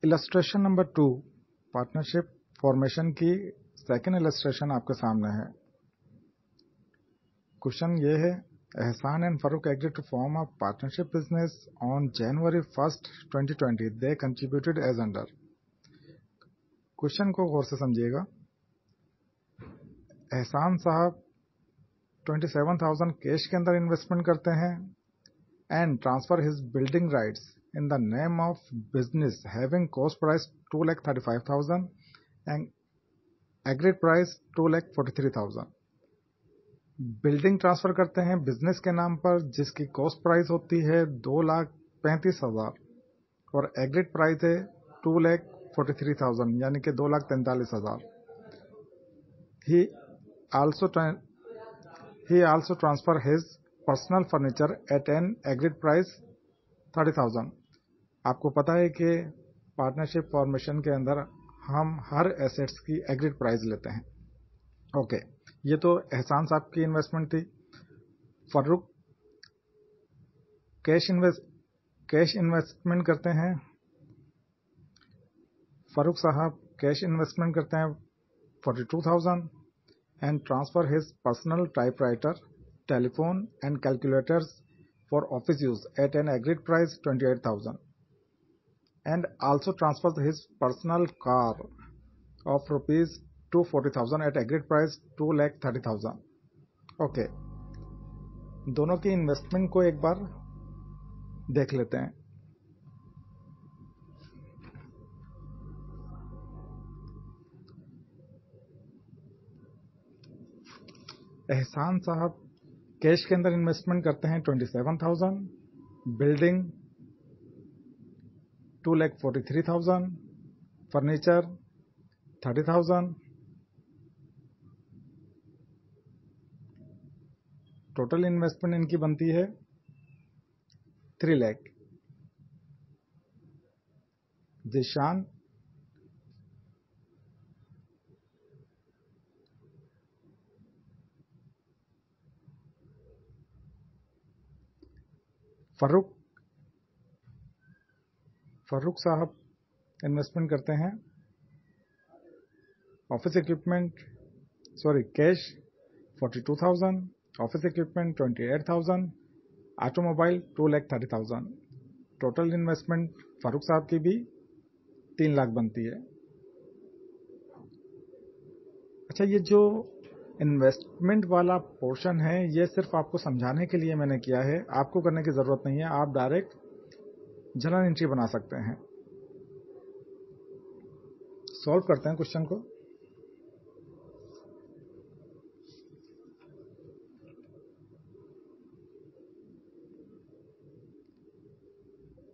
Illustration number 2, partnership formation की second illustration आपके सामने है। क्वेश्चन ये है, Ehsan and Farooq agreed to form a partnership business on January 1st, 2020. They contributed as under. क्वेश्चन को गौर से समझिएगा। एहसान साहब 27,000 कैश के अंदर इन्वेस्टमेंट करते हैं and transfer his building rights in the name of business having cost price 2,35,000 and agreed price 2,43,000। Building transfer करते हैं बिजनेस के नाम पर जिसकी कॉस्ट प्राइस होती है 2,35,000 और एग्रीड प्राइस है 2,43,000 यानी कि 2,43,000। he also transfer his personal furniture at an agreed price 30,000। आपको पता है कि पार्टनरशिप फॉर्मेशन के अंदर हम हर एसेट्स की एग्रीड प्राइस लेते हैं। ओके, ये तो एहसान साहब की इन्वेस्टमेंट थी। फारूक कैश इन्वेस्टमेंट करते हैं। फारूक साहब कैश इन्वेस्टमेंट करते हैं 42,000 and transfer his personal typewriter, telephone and calculators for office use at an agreed price 28,000 and also transfers his personal car of rupees 240,000 at agreed price 2,30,000। Okay, दोनों की investment को एक बार देख लेते हैं। एहसान साहब कैश के अंदर इन्वेस्टमेंट करते हैं 27,000, बिल्डिंग 2,43,000, फर्नीचर 30,000। टोटल इन्वेस्टमेंट इनकी बनती है 3 लाख। जिशान फारूक साहब इन्वेस्टमेंट करते हैं office equipment cash 42,000, office equipment 28,000, automobile 2,30,000। Total investment Farooq साहब की भी 3 लाख बनती है। अच्छा, ये जो इन्वेस्टमेंट वाला पोर्शन है ये सिर्फ आपको समझाने के लिए मैंने किया है, आपको करने की जरूरत नहीं है। आप डायरेक्ट जर्नल एंट्री बना सकते हैं। सॉल्व करते हैं क्वेश्चन को।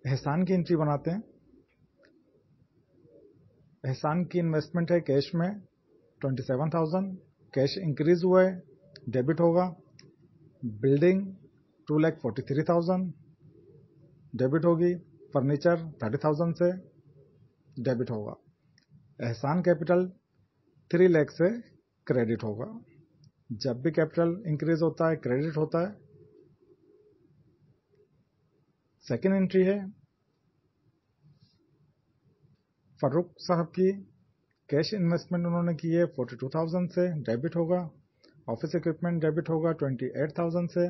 एहसान की एंट्री बनाते हैं। एहसान की इन्वेस्टमेंट है कैश में 27,000, कैश इंक्रीज हुआ है, डेबिट होगा। बिल्डिंग 2,43,000 डेबिट होगी। फर्नीचर 30,000 से डेबिट होगा। एहसान कैपिटल 3 लाख से क्रेडिट होगा। जब भी कैपिटल इंक्रीज होता है क्रेडिट होता है। सेकेंड एंट्री है फारूक साहब की, कैश इन्वेस्टमेंट उन्होंने की है 42,000 से, डेबिट होगा। ऑफिस इक्विपमेंट डेबिट होगा 28,000 से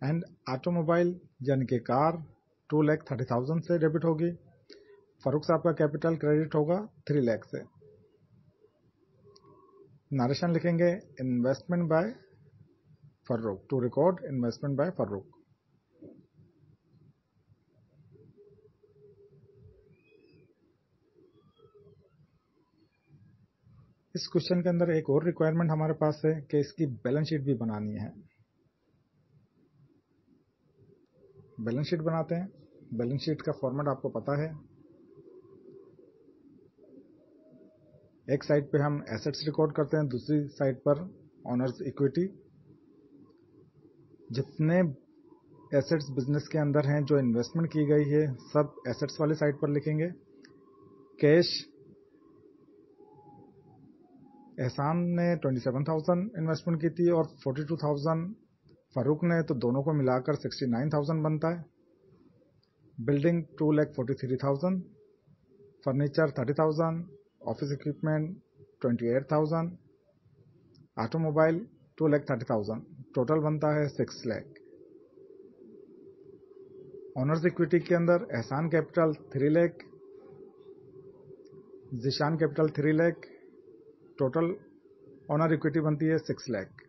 एंड ऑटोमोबाइल यानी कि कार 2,30,000 से डेबिट होगी। फारूक साहब का कैपिटल क्रेडिट होगा 3 लाख से। नरेशन लिखेंगे investment by Farooq, to record investment by Farooq. इस क्वेश्चन के अंदर एक और रिक्वायरमेंट हमारे पास है कि इसकी बैलेंस शीट भी बनानी है। बैलेंस शीट बनाते हैं। बैलेंस शीट का फॉर्मेट आपको पता है। एक साइड पे हम एसेट्स रिकॉर्ड करते हैं, दूसरी साइड पर ऑनर्स इक्विटी। जितने एसेट्स बिजनेस के अंदर हैं जो इन्वेस्टमेंट की गई है सब एसेट्स वाली साइड पर लिखेंगे। कैश एहसान ने 27,000 इन्वेस्टमेंट की थी और 42,000 फारूक ने, तो दोनों को मिलाकर 69,000 बनता है। Building 2,43,000, furniture 30,000, office equipment 28,000, automobile 2,30,000, total बनता है 6 लाख। ऑनर्स इक्विटी के अंदर Ehsan capital 3 lakh, Zeeshan capital 3 lakh, total owner equity बनती है 6 लाख।